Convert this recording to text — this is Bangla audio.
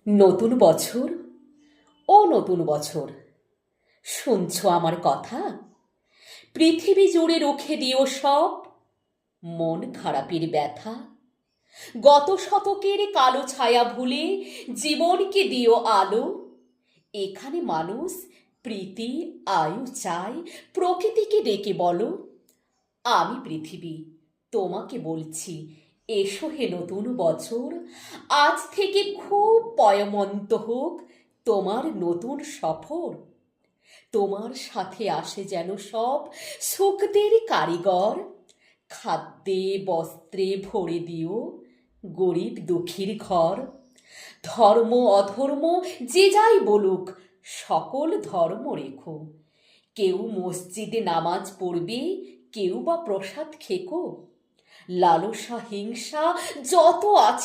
নতুন বছর ও নতুন বছর, শুনছ আমার কথা? পৃথিবী জুড়ে রুখে দিও সব মন খারাপের ব্যথা। গত শতকের কালো ছায়া ভুলে জীবনকে দিও আলো। এখানে মানুষ প্রীতি আয়ু চায়, প্রকৃতিকে ডেকে বলো, আমি পৃথিবী তোমাকে বলছি, এসো হে নতুন বছর। আজ থেকে খুব পয়মন্ত হোক তোমার নতুন সফর। তোমার সাথে আসে যেন সব সুখদের কারিগর। খাদ্যে বস্ত্রে ভরে দিও গরিব দুঃখীর ঘর। ধর্ম অধর্ম যে যাই বলুক, সকল ধর্ম রেখো। কেউ মসজিদে নামাজ পড়বে, কেউ বা প্রসাদ খেকো। লালসা হিংসা যত আছে